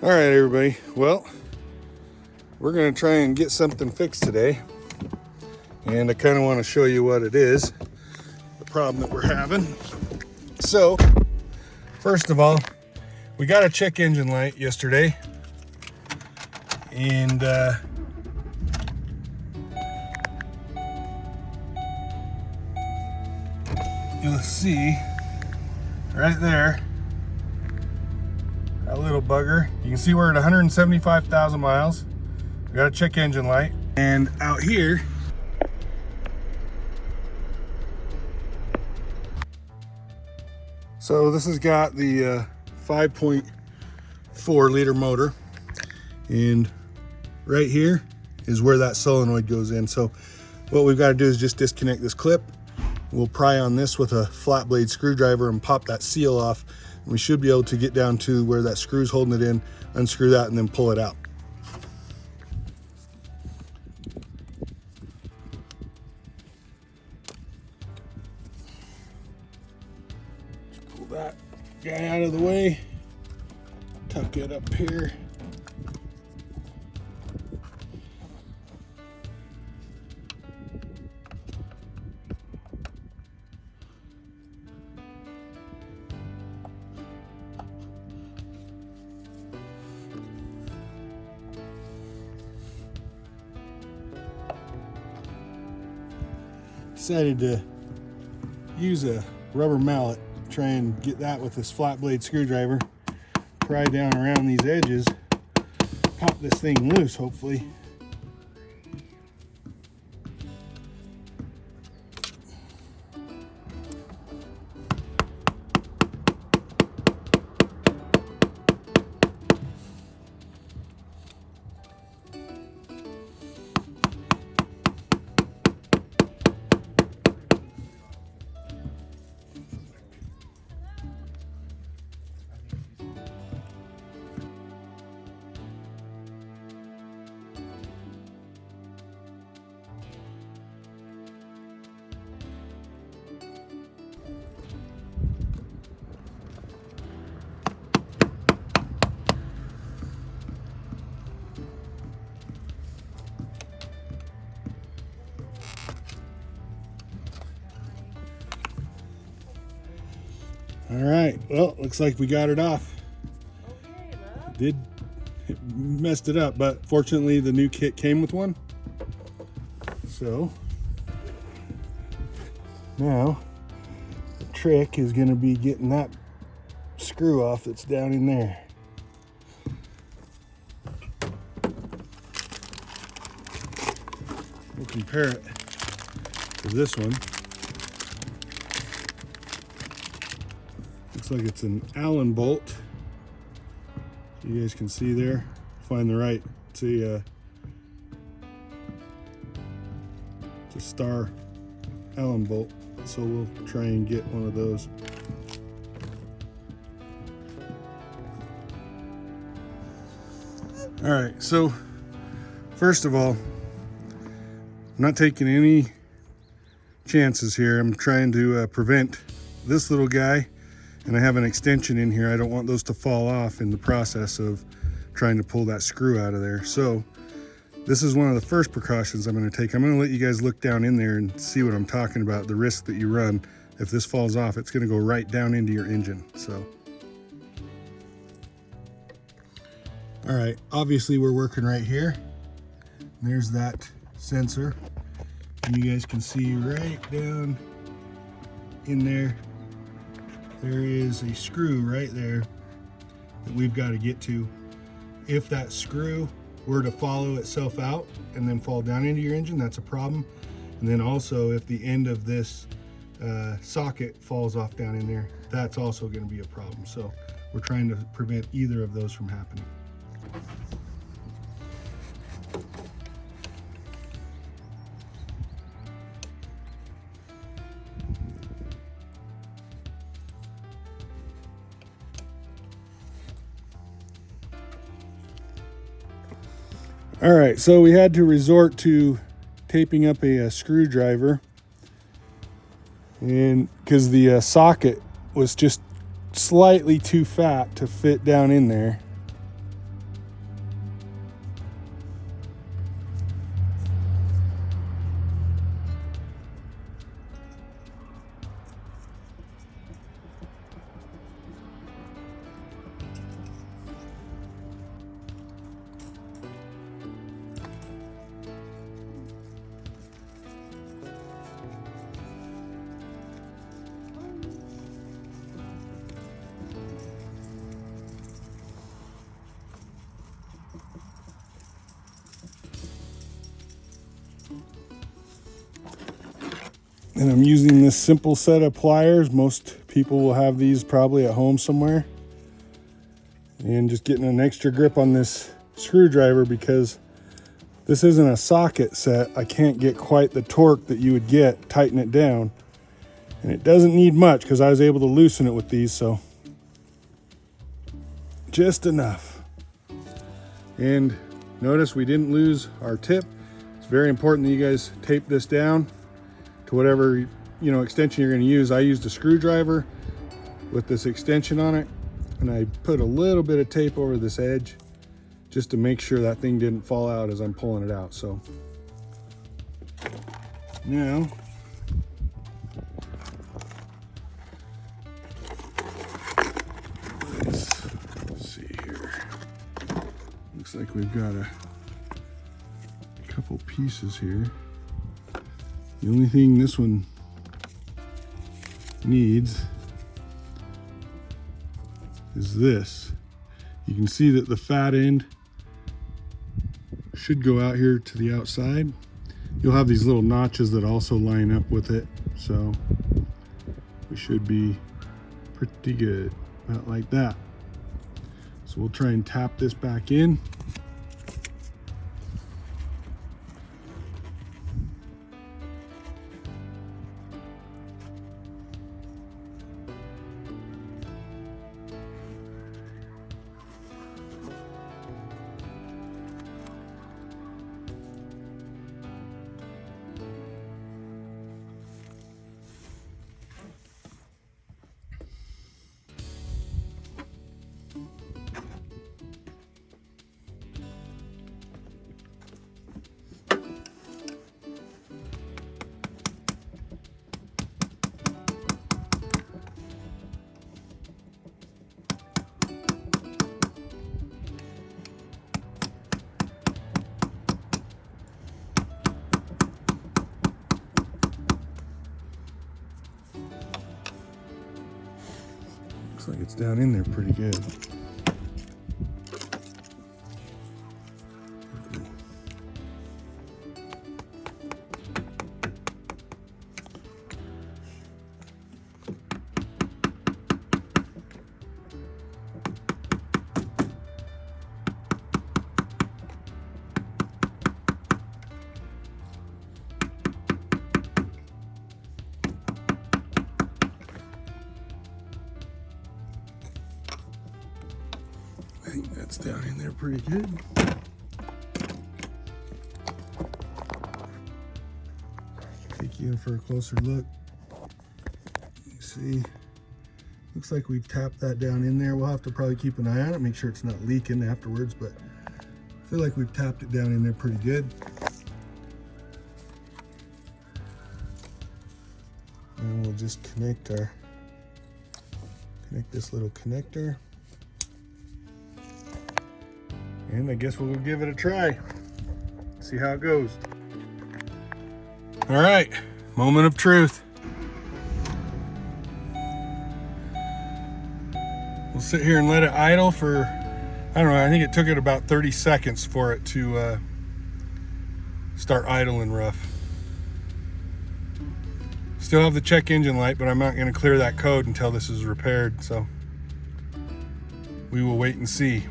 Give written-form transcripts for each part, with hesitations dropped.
All right, everybody. Well, we're going to try and get something fixed today. And I kind of want to show you what it is, the problem that we're having. So, first of all, we got a check engine light yesterday. And you'll see right there, that little bugger. You can see we're at 175,000 miles. We got a check engine light. And out here, so this has got the 5.4 liter motor. And right here is where that solenoid goes in. So what we've got to do is just disconnect this clip. We'll pry on this with a flat blade screwdriver and pop that seal off. And we should be able to get down to where that screw's holding it in, unscrew that, and then pull it out. Just pull that guy out of the way, tuck it up here. Decided to use a rubber mallet, try and get that with this flat blade screwdriver, pry down around these edges, pop this thing loose hopefully. All right, well, looks like we got it off. Okay, it messed it up, but fortunately the new kit came with one. So now the trick is going to be getting that screw off that's down in there. We'll compare it to this one. Looks like it's an Allen bolt. You guys can see there. Find the right. It's a star Allen bolt. So we'll try and get one of those. All right. So first of all, I'm not taking any chances here. I'm trying to prevent this little guy. And I have an extension in here. I don't want those to fall off in the process of trying to pull that screw out of there. So this is one of the first precautions I'm going to take. I'm going to let you guys look down in there and see what I'm talking about, the risk that you run. If this falls off, it's going to go right down into your engine. So, all right, obviously we're working right here. There's that sensor. And you guys can see right down in there. There is a screw right there that we've got to get to. If that screw were to follow itself out and then fall down into your engine, that's a problem. And then also if the end of this socket falls off down in there, that's also going to be a problem. So we're trying to prevent either of those from happening. All right, so we had to resort to taping up a screwdriver and because the socket was just slightly too fat to fit down in there. And I'm using this simple set of pliers. Most people will have these probably at home somewhere. And just getting an extra grip on this screwdriver because this isn't a socket set. I can't get quite the torque that you would get, tighten it down. And it doesn't need much because I was able to loosen it with these, so just enough. And notice we didn't lose our tip. It's very important that you guys tape this down to whatever extension you're going to use. I used a screwdriver with this extension on it, and I put a little bit of tape over this edge just to make sure that thing didn't fall out as I'm pulling it out. So now let's see here. Looks like we've got a couple pieces here. The only thing this one needs is this. You can see that the fat end should go out here to the outside. You'll have these little notches that also line up with it, so we should be pretty good, about like that. So we'll try and tap this back in. Looks like it's down in there pretty good. I think that's down in there pretty good. Take you in for a closer look. You see, looks like we've tapped that down in there. We'll have to probably keep an eye on it, make sure it's not leaking afterwards, but I feel like we've tapped it down in there pretty good. And we'll just connect this little connector. And I guess we'll give it a try. See how it goes. All right, moment of truth. We'll sit here and let it idle for, I don't know, I think it took it about 30 seconds for it to start idling rough. Still have the check engine light, but I'm not going to clear that code until this is repaired, so we will wait and see.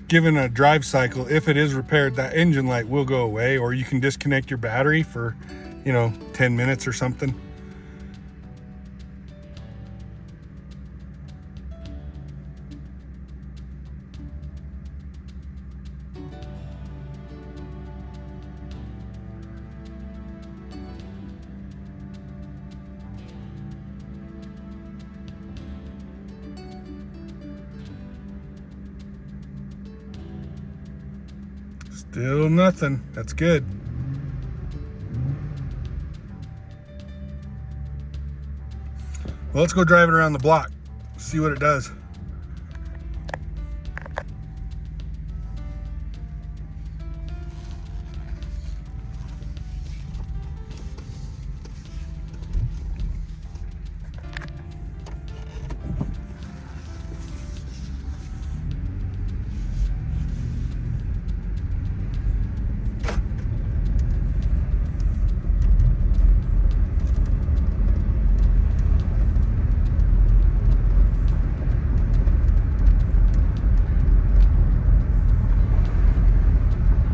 Given a drive cycle, if it is repaired, that engine light will go away, or you can disconnect your battery for 10 minutes or something. Still nothing. That's good. Well, let's go drive it around the block, see what it does.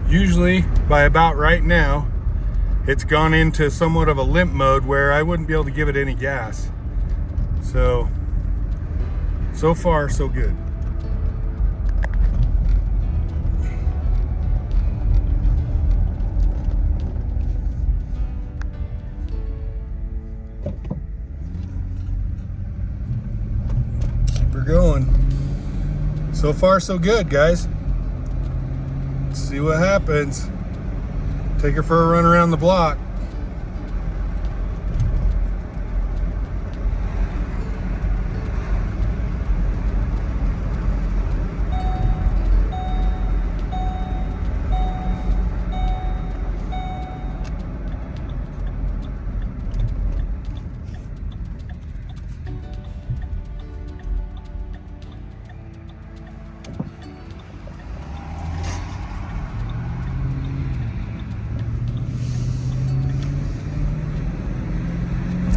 Usually by about right now, it's gone into somewhat of a limp mode where I wouldn't be able to give it any gas. So far so good. Keep her going. So far so good, guys. See what happens. Take her for a run around the block.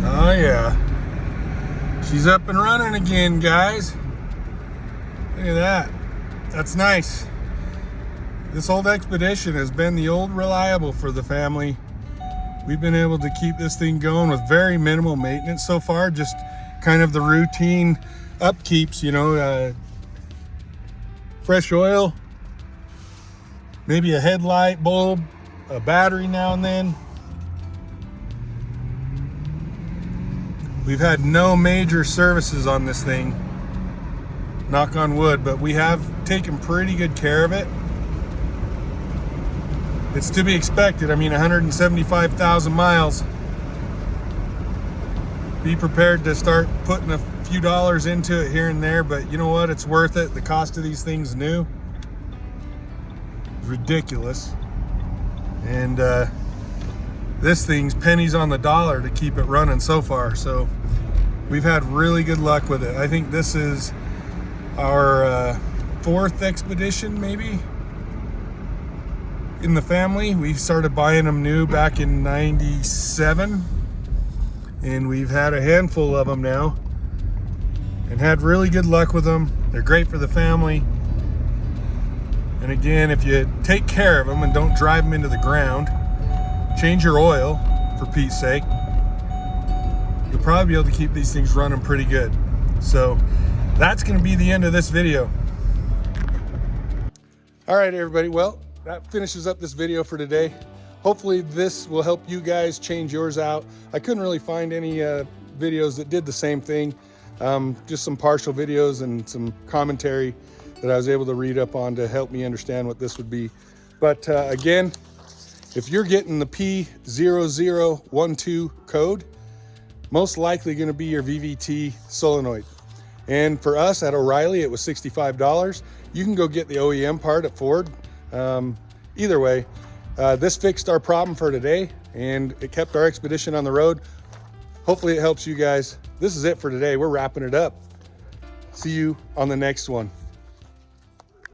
Oh yeah, she's up and running again, guys. Look at that. That's nice. This old Expedition has been the old reliable for the family. We've been able to keep this thing going with very minimal maintenance so far, just kind of the routine upkeeps, you know, fresh oil, maybe a headlight bulb, a battery now and then. We've had no major services on this thing, knock on wood, but we have taken pretty good care of it. It's to be expected. I mean, 175,000 miles. Be prepared to start putting a few dollars into it here and there, but you know what? It's worth it. The cost of these things new is ridiculous. And this thing's pennies on the dollar to keep it running so far. So we've had really good luck with it. I think this is our fourth Expedition maybe in the family. We started buying them new back in '97, and we've had a handful of them now and had really good luck with them. They're great for the family. And again, if you take care of them and don't drive them into the ground, change your oil, for Pete's sake, you'll probably be able to keep these things running pretty good. So that's going to be the end of this video. All right, everybody. Well, that finishes up this video for today. Hopefully this will help you guys change yours out. I couldn't really find any videos that did the same thing. Just some partial videos and some commentary that I was able to read up on to help me understand what this would be. But again, if you're getting the P0012 code, most likely going to be your VVT solenoid. And for us at O'Reilly, it was $65. You can go get the OEM part at Ford. Either way, this fixed our problem for today, and it kept our Expedition on the road. Hopefully it helps you guys. This is it for today. We're wrapping it up. See you on the next one.